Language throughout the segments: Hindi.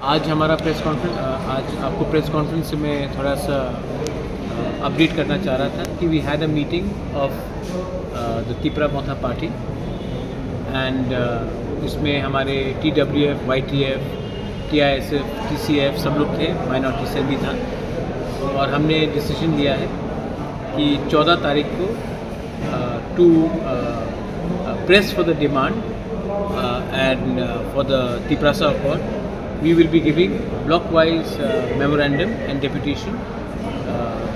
आज हमारा प्रेस कॉन्फ्रेंस आज आपको प्रेस कॉन्फ्रेंस में थोड़ा सा अपडेट करना चाह रहा था कि we had a meeting of the Tripura Motha party and उसमें हमारे TWF, YTF, TISF, TCF सब लोग थे, माइनॉरिटी से भी था। और हमने डिसीजन लिया है कि 14 तारीख को to press for the demand and for the Tripura accord we will be giving block-wise memorandum and deputation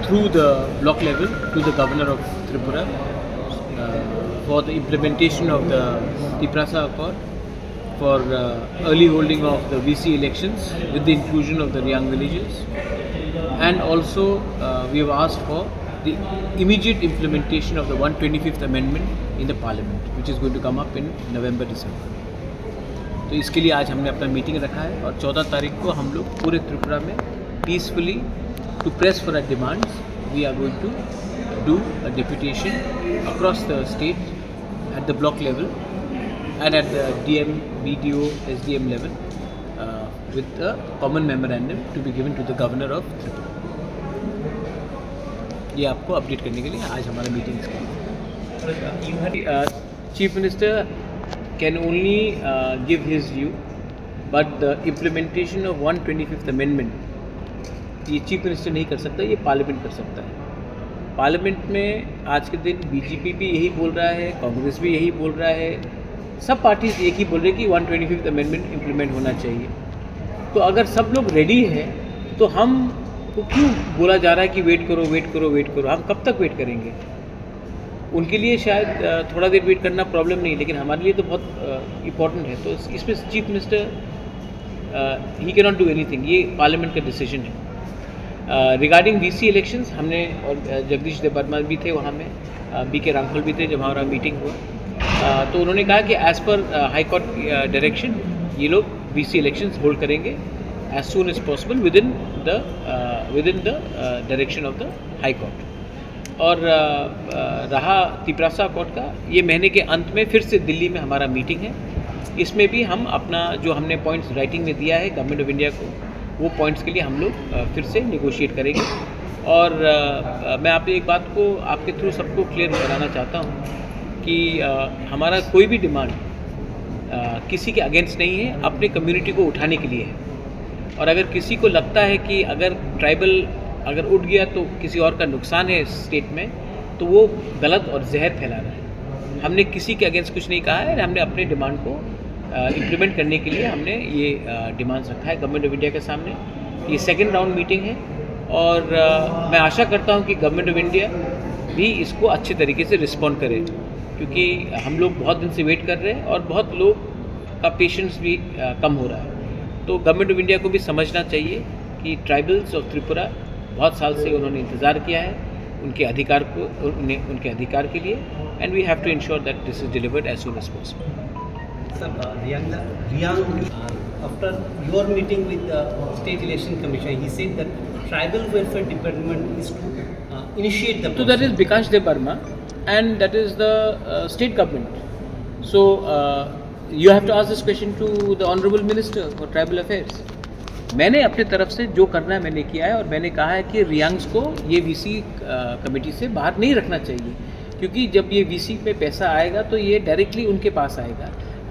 through the block level to the Governor of Tripura for the implementation of the Tripura Accord, for early holding of the VC elections with the inclusion of the young villages, and also we have asked for the immediate implementation of the 125th Amendment in the Parliament, which is going to come up in November-December. तो इसके लिए आज हमने अपना मीटिंग रखा है और 14 तारीख को हम लोग पूरे त्रिपुरा में peacefully to press for our demands we are going to do a deputation across the state at the block level and at the DM, BDO, SDM level with a common memorandum to be given to the governor of Tripura. ये आपको अपडेट करने के लिए आज हमारा मीटिंग है। Chief minister can only give his view, but the implementation of 125th Amendment ये चीफ मिनिस्टर नहीं कर सकता, ये पार्लियामेंट कर सकता है। पार्लियामेंट में आज के दिन BJP भी यही बोल रहा है, कांग्रेस भी यही बोल रहा है, सब पार्टीज एक ही बोल रहे हैं कि 125th Amendment इम्प्लीमेंट होना चाहिए। तो अगर सब लोग रेडी है तो हम को क्यों बोला जा रहा है कि वेट करो वेट करो वेट करो? हम कब तक वेट करेंगे? उनके लिए शायद थोड़ा देर वेट करना प्रॉब्लम नहीं, लेकिन हमारे लिए तो बहुत इम्पॉर्टेंट है। तो इसमें chief minister he can not do anything, ये पार्लियामेंट का डिसीजन है। रिगार्डिंग VC इलेक्शंस हमने, और जगदीश देवर्मा भी थे वहाँ में, BK रांखल भी थे जब हमारा मीटिंग हुआ, तो उन्होंने कहा कि as per high court direction ये लोग VC इलेक्शंस होल्ड करेंगे as soon as possible within the direction of the high court. और रहा त्रिपुरा अकॉर्ड का, ये महीने के अंत में फिर से दिल्ली में हमारा मीटिंग है। इसमें भी हम अपना जो हमने पॉइंट्स राइटिंग में दिया है गवर्नमेंट ऑफ इंडिया को, वो पॉइंट्स के लिए हम लोग फिर से नेगोशिएट करेंगे। और मैं आप एक बात को आपके थ्रू सबको क्लियर कराना चाहता हूँ कि हमारा कोई भी डिमांड किसी के अगेंस्ट नहीं है, अपने कम्युनिटी को उठाने के लिए है। और अगर किसी को लगता है कि अगर ट्राइबल अगर उठ गया तो किसी और का नुकसान है स्टेट में, तो वो गलत और जहर फैला रहा है। हमने किसी के अगेंस्ट कुछ नहीं कहा है, हमने अपने डिमांड को इम्प्लीमेंट करने के लिए हमने ये डिमांड्स रखा है गवर्नमेंट ऑफ इंडिया के सामने। ये सेकंड राउंड मीटिंग है और मैं आशा करता हूँ कि गवर्नमेंट ऑफ इंडिया भी इसको अच्छे तरीके से रिस्पॉन्ड करे, क्योंकि हम लोग बहुत दिन से वेट कर रहे हैं और बहुत लोग का पेशेंस भी कम हो रहा है। तो गवर्नमेंट ऑफ इंडिया को भी समझना चाहिए कि ट्राइबल्स ऑफ त्रिपुरा बहुत साल से उन्होंने इंतज़ार किया है उनके अधिकार को, उनके अधिकार के लिए, and we have to ensure that this is delivered as soon as possible. Sir, after your meeting with the State Election Commission, he said that Tribal Welfare Department is to initiate the process. So that is Bikash Debarma and that is the state government. So you have to ask this question to the Honorable Minister for Tribal Affairs. मैंने अपने तरफ से जो करना है मैंने किया है, और मैंने कहा है कि रियांग्स को ये VC कमेटी से बाहर नहीं रखना चाहिए, क्योंकि जब ये VC पे पैसा आएगा तो ये डायरेक्टली उनके पास आएगा।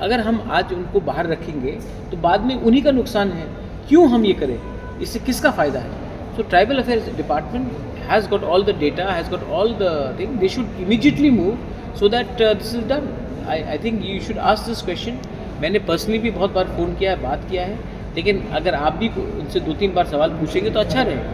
अगर हम आज उनको बाहर रखेंगे तो बाद में उन्हीं का नुकसान है। क्यों हम ये करें? इससे किसका फ़ायदा है? So tribal affairs department has got all the data, has got all the thing, they should immediately move so that this is done. I think you should ask this question. मैंने पर्सनली भी बहुत बार फ़ोन किया है, बात किया है, लेकिन अगर आप भी उनसे 2-3 बार सवाल पूछेंगे तो अच्छा रहेगा।